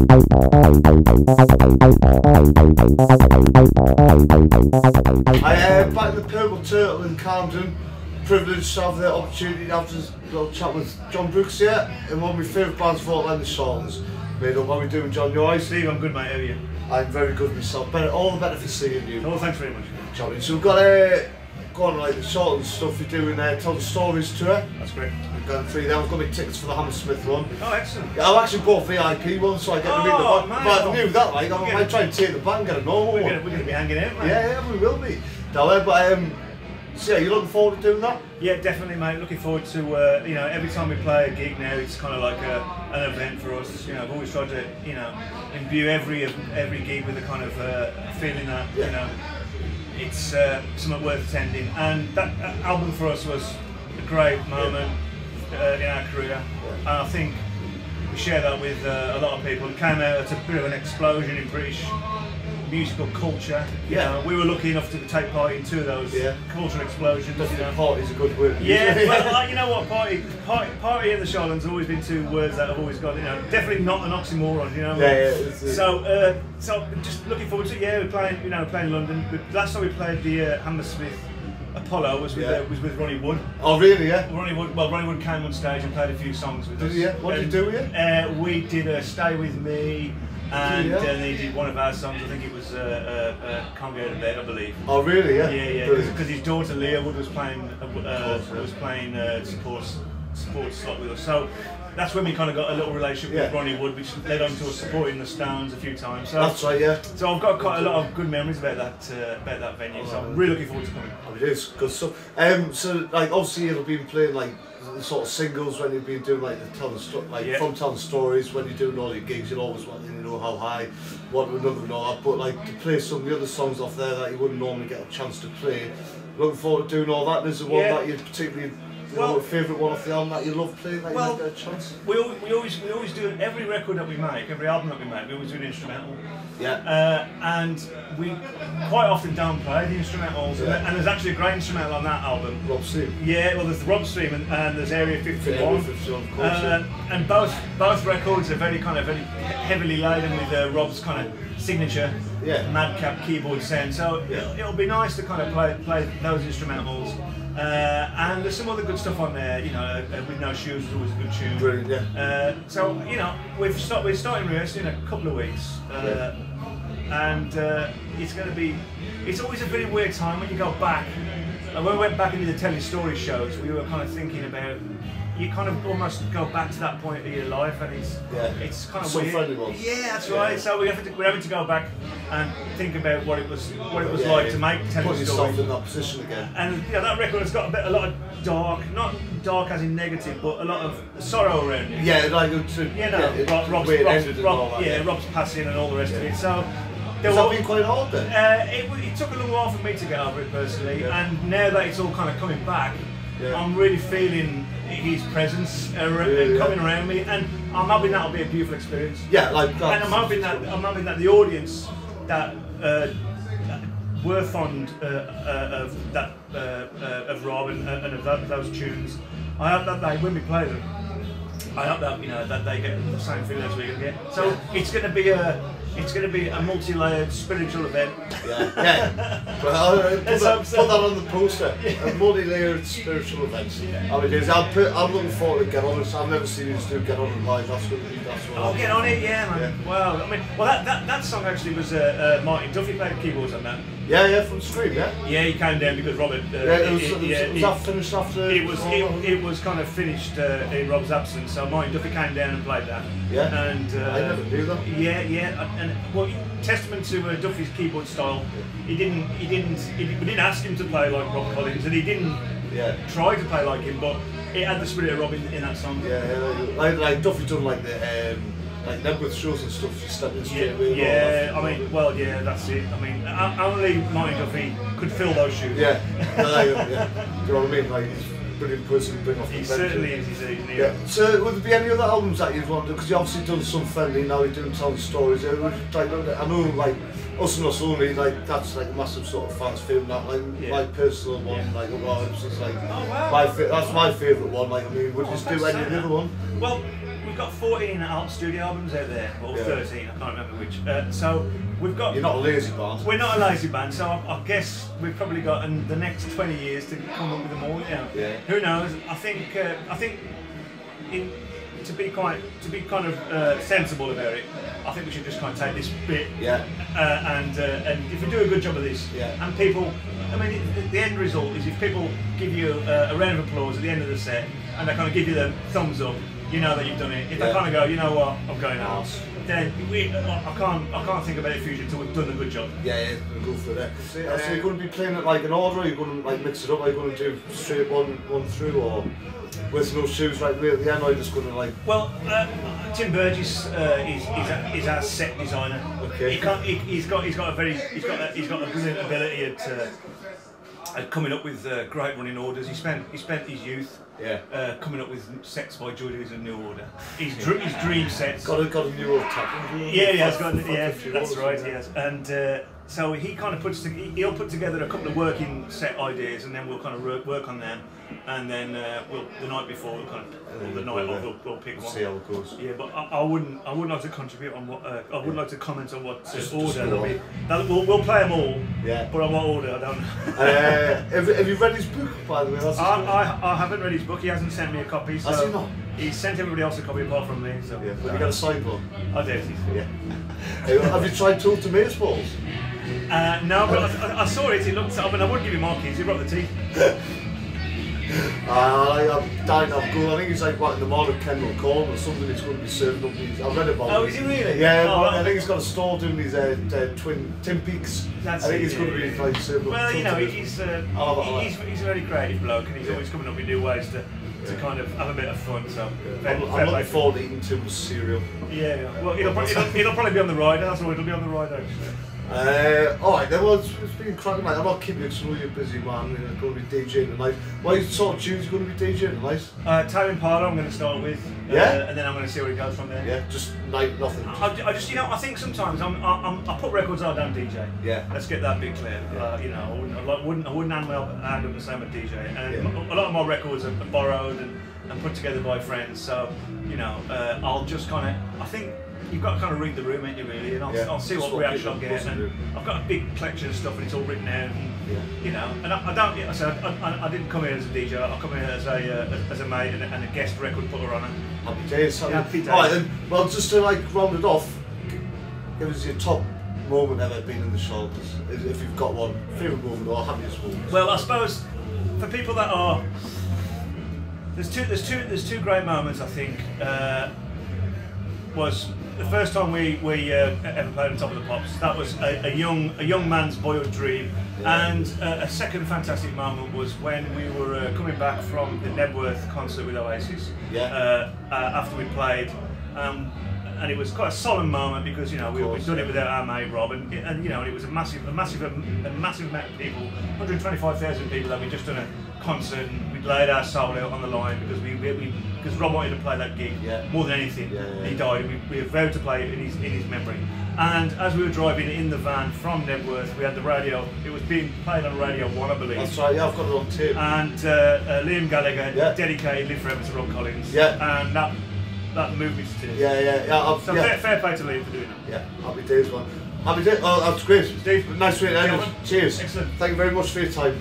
Back in the Purple Turtle in Camden, privileged to have the opportunity to have this little chat with Jon Brookes here, and one of my favourite bands of all time, the Charlatans. Mate, how are we doing, John? You alright? Steve, I'm good, mate. How are you? I'm very good myself. All the better for seeing you. Oh, thanks very much. Johnny. So we've got go on like the Charlatans stuff you're doing Tell the Stories tour. That's great. We've got 3 there. I've got my tickets for the Hammersmith one. Oh, excellent. Yeah, I've actually bought VIP one, so I get to meet the band. But I knew that, like, I might try and take the band and get a normal one. We're going to be hanging out, mate. Yeah, we will be. So yeah, you looking forward to doing that? Yeah, definitely, mate. Looking forward to, you know, every time we play a gig now, it's kind of like an event for us. You know, I've always tried to, you know, imbue every gig with a kind of feeling that, you know, it's something worth attending. And that album for us was a great moment in our career. And I think we share that with a lot of people. It came out as a bit of an explosion in British musical culture. You know, we were lucky enough to take part in 2 of those cultural explosions. You know. Party's a good word. Yeah, well, you know what, party and the Charlatans have always been 2 words that have always got, you know, definitely not an oxymoron, you know. So just looking forward to we're playing, you know, playing London. Last time we played the Hammersmith Apollo was with Ronnie Wood. Oh really? Yeah. Ronnie Wood came on stage and played a few songs with us. Did he? Yeah. What did you do with it? We did Stay With Me. And then they did one of our songs. I think it was "Can't Go to Bed," I believe. Oh really? Yeah. Yeah. Because his daughter Leah Wood was playing support slot with us. So that's when we kind of got a little relationship with Ronnie Wood, which led on to us supporting the Stones a few times. So that's right. Yeah. So I've got quite a lot of good memories about that venue. So I'm really looking forward to coming. Oh, it is good stuff. So like obviously you'll be playing like the sort of singles when you've been doing like the from telling stories, when you're doing all your gigs, you'll always want to know how high, what to another and all that. But like to play some of the other songs off there that you wouldn't normally get a chance to play. Looking forward to doing all that. There's the one that you particularly. Favourite one off the album that you love playing, that you might get a chance? We always do every record that we make, every album that we make, we always do an instrumental. Yeah. And we quite often don't play the instrumentals, and there's actually a great instrumental on that album. Rob Stream. Yeah, well there's the Rob Stream and there's Area 51. Area 51, of course. And both records are very heavily laden with Rob's kind of signature madcap keyboard sound. So it'll be nice to kind of play those instrumentals. And there's some other good stuff on there, you know, With No Shoes is always a good tune. Brilliant, yeah. So, you know, we're starting rehearsing in a couple of weeks, and it's always a very weird time when you go back. When we went back into the telling story shows, we were kind of thinking about, you kind of almost go back to that point of your life, and it's kind of weird. Yeah, that's right. So we're having to go back and think about what it was like to make telling stories. Put yourself in that position again. And that record has got a lot of dark, not dark as in negative, but a lot of sorrow around it. Yeah, like Rob's passing and all the rest of it. So. Has that been quite hard then? It took a little while for me to get over it personally, and now that it's all kind of coming back, I'm really feeling his presence coming around me, and I'm hoping that'll be a beautiful experience. Yeah, like that. And I'm hoping that the audience that were fond of Rob and of those tunes, I hope that they, when we play them, I hope that that they get the same feeling as we can get. So it's going to be a multi-layered spiritual event. Yeah. Well, put that on the poster. A multi-layered spiritual event. I'm looking forward to Get On It. I've never seen you do Get On It live. That's what Get On It, man. Wow. That song actually was Martin Duffy played keyboards on that. Yeah, from Stream, yeah. Yeah, he came down because Robert. Was that finished after? It was kind of finished in Rob's absence, so Martin Duffy came down and played that. Yeah. And I never knew that. Yeah, and well, testament to Duffy's keyboard style. We didn't ask him to play like Rob Collins, and he didn't try to play like him, but it had the spirit of Rob in that song. Yeah, like Duffy done like the. Like Nebworth shows and stuff, you step in straight away. Yeah, that's it. I mean, only Martin Duffy could fill those shoes. Yeah. Do you know what I mean? Like, he's a brilliant person to bring off the bench. He certainly is, So, would there be any other albums that you'd want to do? Because you've obviously done some friendly, now you're doing telling stories. I know, like, Us and Us Only, like, that's like a massive sort of fans film. That, like, my personal one, like, it's like, that's my favourite one. Like, I mean, would you do any other one? Well, we've got 14 studio albums out there, or 13, I can't remember which. So we've got. You're not a lazy band. We're not a lazy band, so I guess we've probably got the next 20 years to come up with them all. You know. Yeah. Who knows? I think to be kind of sensible about it, I think we should just kind of take this bit. Yeah. And if we do a good job of this, and people, I mean, the end result is if people give you a round of applause at the end of the set, and they kind of give you the thumbs up, you know that you've done it. If they kind of go, you know what, I'm going out, then I can't think about the future until we've done a good job. Yeah, we'll go for that. So you're going to be playing it like an order, or you're going to like mix it up? Are you going to do straight one through, or with no shoes right way at the end, or are you just going to like? Well, Tim Burgess is our set designer. Okay. He's got a brilliant ability at coming up with great running orders. He spent his youth coming up with sets by Joy Division New Order. His dream sets. Got a new order tap. Yeah, that's right. Yes, and so he kind of he'll put together a couple of working set ideas, and then we'll kind of work on them, and then the night before we'll kind of we'll pick one. See how it goes. Yeah, but I wouldn't like to contribute on what I wouldn't like to comment on what order. We'll play them all. Yeah. But on what order, I don't know. Have you read his book, by the way? I haven't read his book. He hasn't sent me a copy. So has he not? He sent everybody else a copy apart from me. So yeah. Have you got a signed one? I did. Yeah. Have you tried Tool Tomatoes balls? No, but I saw it. He looked up, and I wouldn't give him more keys. He brought the teeth. I'm dying of goal. I think he's like what in the morning Kendall Corn or something. He's going to be serving up these. I've read about. Oh, is he really? Yeah, I think he's got a store doing these twin Tim Peaks. I think he's going to be like serving up. Well, you know, he's a very creative bloke, and he's always coming up with new ways to kind of have a bit of fun. So I'm looking forward to eating Tim's cereal. Yeah. Well, it'll probably be on the ride. That's all. It'll be on the ride actually. Alright then, well, it's been cracking, mate. I'm not keeping you because I know you're a busy man. You're going to be DJing tonight. What sort of tunes are you going to be DJing tonight? Tame Impala I'm going to start with. Yeah? And then I'm going to see where it goes from there. Yeah, just nothing. I just, you know, I think sometimes I put records on, I don't DJ. Yeah. Let's get that bit clear. Yeah. You know, I wouldn't hand up the same at DJ. And a lot of my records are borrowed and put together by friends. So, you know, I'll just kind of, I think, you've got to kind of read the room, ain't you, really? And I'll see what reaction I'll get. And I've got a big collection of stuff, and it's all written out. And, you know, and I didn't come here as a DJ. I come here as a mate and a guest record putter on it. Happy days. Happy days. Alright then. Well, just to like round it off, give us your top moment ever been in the Charlatans, if you've got one. Favourite moment or happiest moment. Well, I suppose for people that are there's two great moments. I think was the first time we ever played on Top of the Pops. That was a young man's boyhood dream. And a second fantastic moment was when we were coming back from the Nebworth concert with Oasis. After we played, and it was quite a solemn moment because you know we'd done it without our mate Rob, and you know it was a massive amount of people, 125,000 people that we'd just done a concert, and we'd laid our soul out on the line because Rob wanted to play that gig more than anything. He died, and we vowed to play it in his memory. And as we were driving in the van from Nebworth, we had the radio. It was being played on Radio 1, I believe. That's right. Yeah, I've got it on tape. And Liam Gallagher dedicated "Live Forever" to Rob Collins. And that moved me to tears. So fair play to Liam for doing that. Yeah, happy days, man. Happy days. Oh, that's great. Steve, nice to meet you. Cheers. Excellent. Thank you very much for your time.